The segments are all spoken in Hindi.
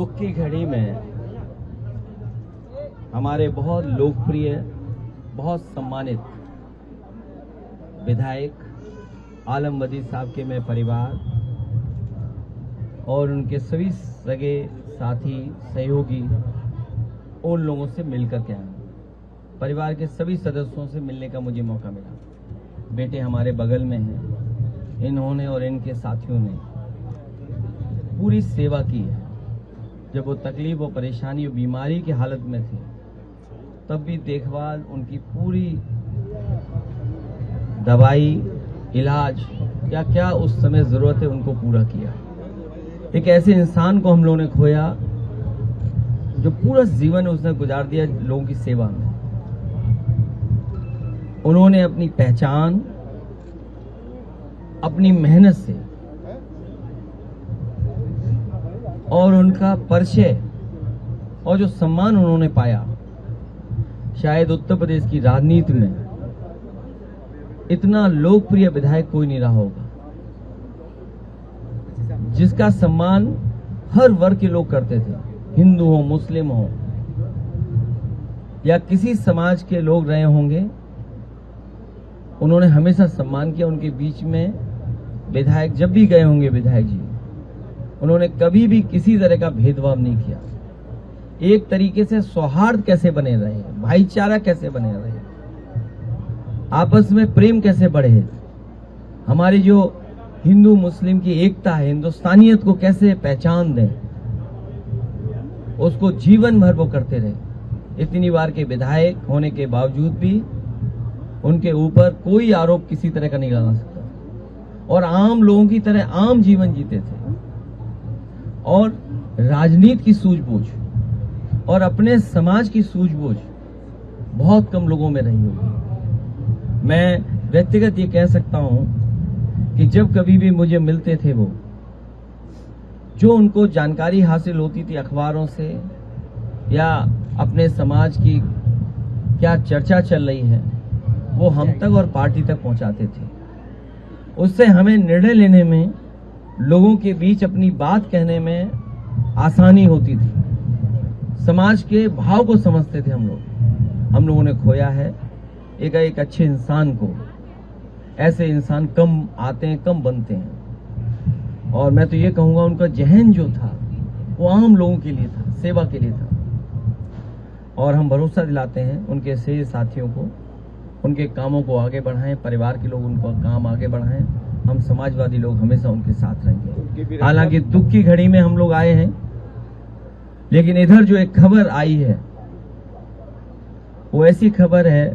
दुख की घड़ी में हमारे बहुत लोकप्रिय, बहुत सम्मानित विधायक आलम वदीद साहब के मैं परिवार और उनके सभी सगे साथी सहयोगी उन लोगों से मिलकर के आए। परिवार के सभी सदस्यों से मिलने का मुझे मौका मिला। बेटे हमारे बगल में हैं, इन्होंने और इनके साथियों ने पूरी सेवा की है। जब वो तकलीफ और परेशानी और बीमारी की हालत में थे तब भी देखभाल, उनकी पूरी दवाई, इलाज, क्या क्या उस समय जरूरत है उनको पूरा किया। एक ऐसे इंसान को हम लोगों ने खोया जो पूरा जीवन उसने गुजार दिया लोगों की सेवा में। उन्होंने अपनी पहचान, अपनी मेहनत से और उनका परिचय और जो सम्मान उन्होंने पाया, शायद उत्तर प्रदेश की राजनीति में इतना लोकप्रिय विधायक कोई नहीं रहा होगा जिसका सम्मान हर वर्ग के लोग करते थे, हिंदू हो, मुस्लिम हो या किसी समाज के लोग रहे होंगे। उन्होंने हमेशा सम्मान किया। उनके बीच में विधायक जब भी गए होंगे, विधायक जी, उन्होंने कभी भी किसी तरह का भेदभाव नहीं किया। एक तरीके से सौहार्द कैसे बने रहे, भाईचारा कैसे बने रहे, आपस में प्रेम कैसे बढ़े, हमारी जो हिंदू मुस्लिम की एकता है, हिंदुस्तानियत को कैसे पहचान दें, उसको जीवन भर वो करते रहे। इतनी बार के विधायक होने के बावजूद भी उनके ऊपर कोई आरोप किसी तरह का नहीं लगा सकता और आम लोगों की तरह आम जीवन जीते थे और राजनीति की सूझबूझ और अपने समाज की सूझबूझ बहुत कम लोगों में रही होगी। मैं व्यक्तिगत ये कह सकता हूं कि जब कभी भी मुझे मिलते थे वो, जो उनको जानकारी हासिल होती थी अखबारों से या अपने समाज की क्या चर्चा चल रही है, वो हम तक और पार्टी तक पहुंचाते थे। उससे हमें निर्णय लेने में, लोगों के बीच अपनी बात कहने में आसानी होती थी। समाज के भाव को समझते थे हम लोगों ने खोया है एक अच्छे इंसान को। ऐसे इंसान कम आते हैं, कम बनते हैं। और मैं तो ये कहूंगा उनका जहन जो था वो आम लोगों के लिए था, सेवा के लिए था। और हम भरोसा दिलाते हैं उनके से साथियों को, उनके कामों को आगे बढ़ाएं, परिवार के लोग उनको काम आगे बढ़ाएं। हम समाजवादी लोग हमेशा उनके साथ रहेंगे। हालांकि दुख की घड़ी में हम लोग आए हैं, लेकिन इधर जो एक खबर आई है वो ऐसी खबर है,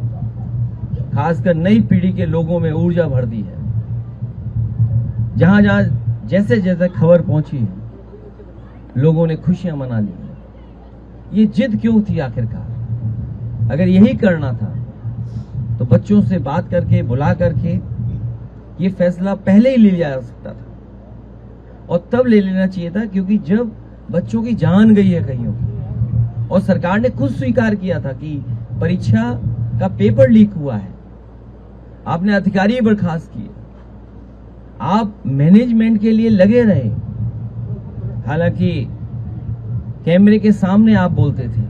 खासकर नई पीढ़ी के लोगों में ऊर्जा भर दी है। जहां जहां जैसे जैसे खबर पहुंची है, लोगों ने खुशियां मना ली। ये जिद क्यों थी आखिरकार? अगर यही करना था तो बच्चों से बात करके, बुला करके ये फैसला पहले ही ले लिया जा सकता था और तब ले लेना चाहिए था, क्योंकि जब बच्चों की जान गई है कईयों की और सरकार ने खुद स्वीकार किया था कि परीक्षा का पेपर लीक हुआ है, आपने अधिकारी बर्खास्त किए, आप मैनेजमेंट के लिए लगे रहे। हालांकि कैमरे के सामने आप बोलते थे,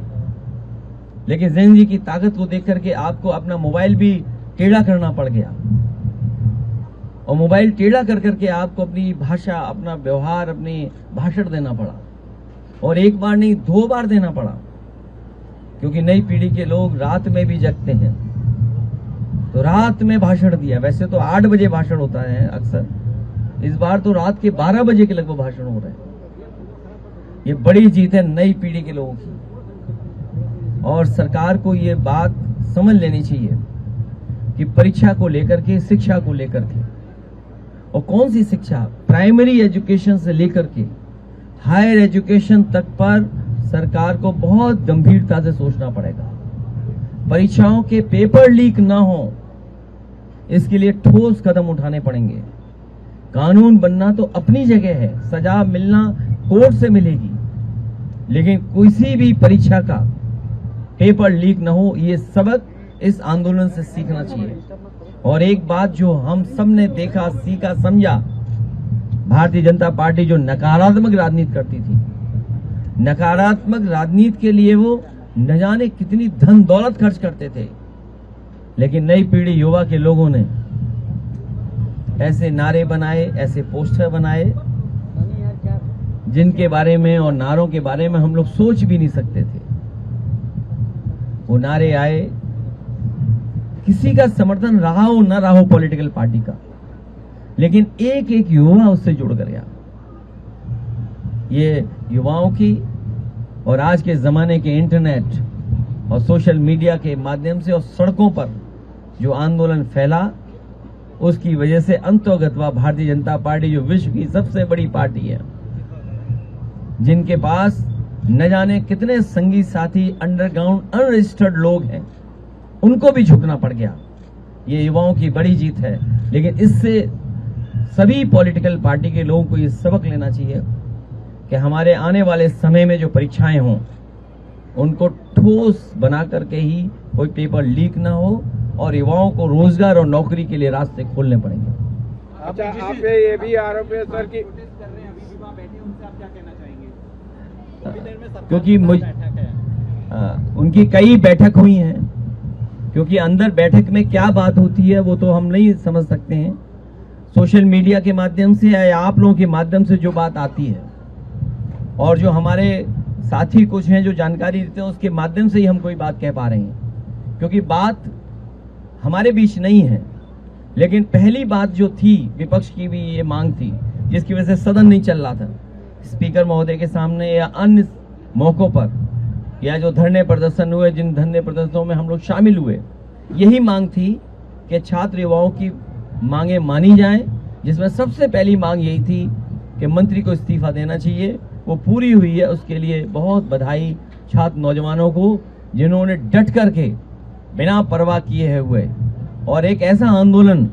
लेकिन जैन जी की ताकत को देख करके आपको अपना मोबाइल भी टेढ़ा करना पड़ गया और मोबाइल टेढ़ा कर करके आपको अपनी भाषा, अपना व्यवहार, अपनी भाषण देना पड़ा। और एक बार नहीं, 2 बार देना पड़ा, क्योंकि नई पीढ़ी के लोग रात में भी जगते हैं, तो रात में भाषण दिया। वैसे तो 8 बजे भाषण होता है अक्सर, इस बार तो रात के 12 बजे के लगभग भाषण हो रहे हैं। ये बड़ी जीत है नई पीढ़ी के लोगों की और सरकार को ये बात समझ लेनी चाहिए कि परीक्षा को लेकर के, शिक्षा को लेकर के, और कौन सी शिक्षा, प्राइमरी एजुकेशन से लेकर के हायर एजुकेशन तक पर सरकार को बहुत गंभीरता से सोचना पड़ेगा। परीक्षाओं के पेपर लीक ना हो, इसके लिए ठोस कदम उठाने पड़ेंगे। कानून बनना तो अपनी जगह है, सजा मिलना कोर्ट से मिलेगी, लेकिन किसी भी परीक्षा का पेपर लीक ना हो, ये सबक इस आंदोलन से सीखना चाहिए। और एक बात जो हम सब ने देखा, सीखा, समझा, भारतीय जनता पार्टी जो नकारात्मक राजनीति करती थी, नकारात्मक राजनीति के लिए वो न जाने कितनी धन दौलत खर्च करते थे, लेकिन नई पीढ़ी युवा के लोगों ने ऐसे नारे बनाए, ऐसे पोस्टर बनाए जिनके बारे में और नारों के बारे में हम लोग सोच भी नहीं सकते थे। वो नारे आए, किसी का समर्थन रहा हो ना रहा हो पॉलिटिकल पार्टी का, लेकिन एक एक युवा उससे जुड़ कर गया। ये युवाओं की और आज के जमाने के इंटरनेट और सोशल मीडिया के माध्यम से और सड़कों पर जो आंदोलन फैला, उसकी वजह से अंतोगत्वा भारतीय जनता पार्टी, जो विश्व की सबसे बड़ी पार्टी है, जिनके पास न जाने कितने संगी साथी अंडरग्राउंड अनरजिस्टर्ड लोग हैं, उनको भी झुकना पड़ गया। ये युवाओं की बड़ी जीत है। लेकिन इससे सभी पॉलिटिकल पार्टी के लोगों को ये सबक लेना चाहिए कि हमारे आने वाले समय में जो परीक्षाएं हों, उनको ठोस बना करके ही कोई पेपर लीक ना हो और युवाओं को रोजगार और नौकरी के लिए रास्ते खोलने पड़ेंगे। अच्छा, आप पे ये भी आरोप है सर कि क्योंकि उनकी कई बैठक हुई हैं, क्योंकि अंदर बैठक में क्या बात होती है वो तो हम नहीं समझ सकते हैं। सोशल मीडिया के माध्यम से या आप लोगों के माध्यम से जो बात आती है और जो हमारे साथी कुछ हैं जो जानकारी देते हैं, उसके माध्यम से ही हम कोई बात कह पा रहे हैं, क्योंकि बात हमारे बीच नहीं है। लेकिन पहली बात जो थी, विपक्ष की भी ये मांग थी, जिसकी वजह से सदन नहीं चल रहा था, स्पीकर महोदय के सामने या अन्य मौकों पर, या जो धरने प्रदर्शन हुए, जिन धरने प्रदर्शनों में हम लोग शामिल हुए, यही मांग थी कि छात्र युवाओं की मांगे मानी जाएं, जिसमें सबसे पहली मांग यही थी कि मंत्री को इस्तीफा देना चाहिए। वो पूरी हुई है, उसके लिए बहुत बधाई छात्र नौजवानों को, जिन्होंने डट करके बिना परवाह किए हुए और एक ऐसा आंदोलन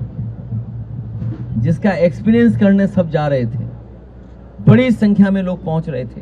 जिसका एक्सपीरियंस करने सब जा रहे थे, बड़ी संख्या में लोग पहुंच रहे थे।